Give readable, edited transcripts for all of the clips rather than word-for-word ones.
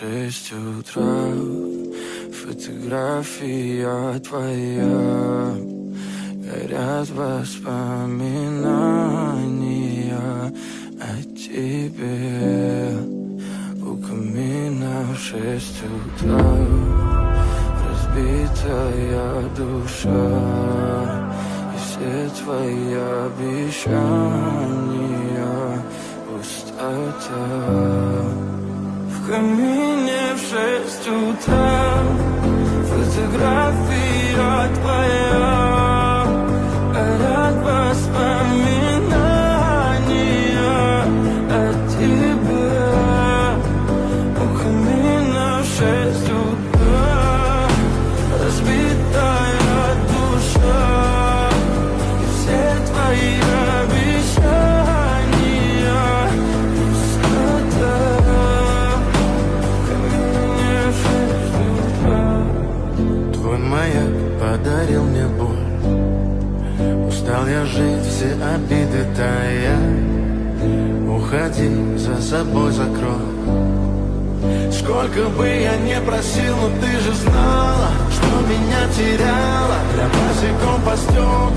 6 утра, фотография твоя, горят воспоминания о тебе. У камина в 6 утра, разбитая душа, и все твои обещания пустота. В камине в 6 утра, фотография твоя, горят воспоминания о тебе. У камина в 6 утра, разбитая душа, и все твои обещания пустота. В камине в 6 утра. Твой маяк подарил мне боль, устал я жить, все обиды тая. Уходи, за собой закрой. Сколько бы я не просил, но ты же знала, что меня теряла. Я босиком по стеклам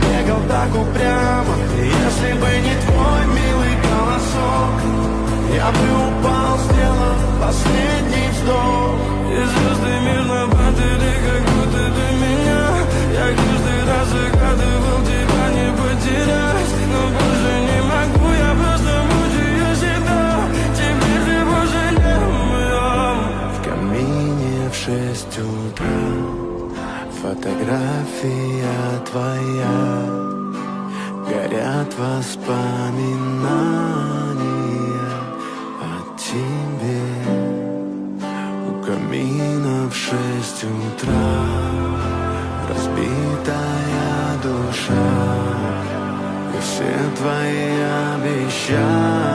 бегал так упрямо, и если бы не твой милый голосок, я бы упал, сделав последний вздох. И звезды мирно падали, как будто до меня. Я каждый раз загадывал тебя не потерять, но больше не могу, я просто мучаю себя. Теперь ты больше не моя. В камине в 6 утра, фотография твоя, горят воспоминания о тебе. У камина в 6 утра, разбитая душа, и все твои обещания